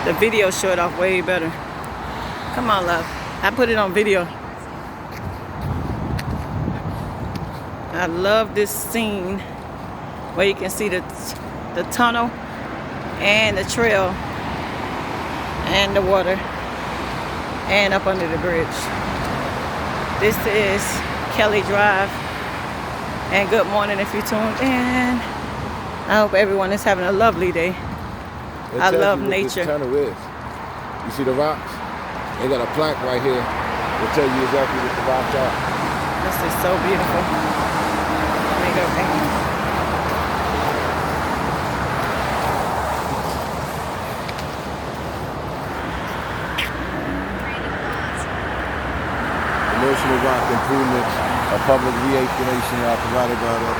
the video show it off way better. Come on, love. I put it on video. I love this scene where you can see the tunnel and the trail and the water and up under the bridge. This is Kelly Drive, and good morning if you tuned in. I hope everyone is having a lovely day. I love nature. This tunnel is. You see the rocks? They got a plaque right here to tell you exactly what the rocks are. This is so beautiful. Let me go back. Emotional rock improvements, a public recreation provided by the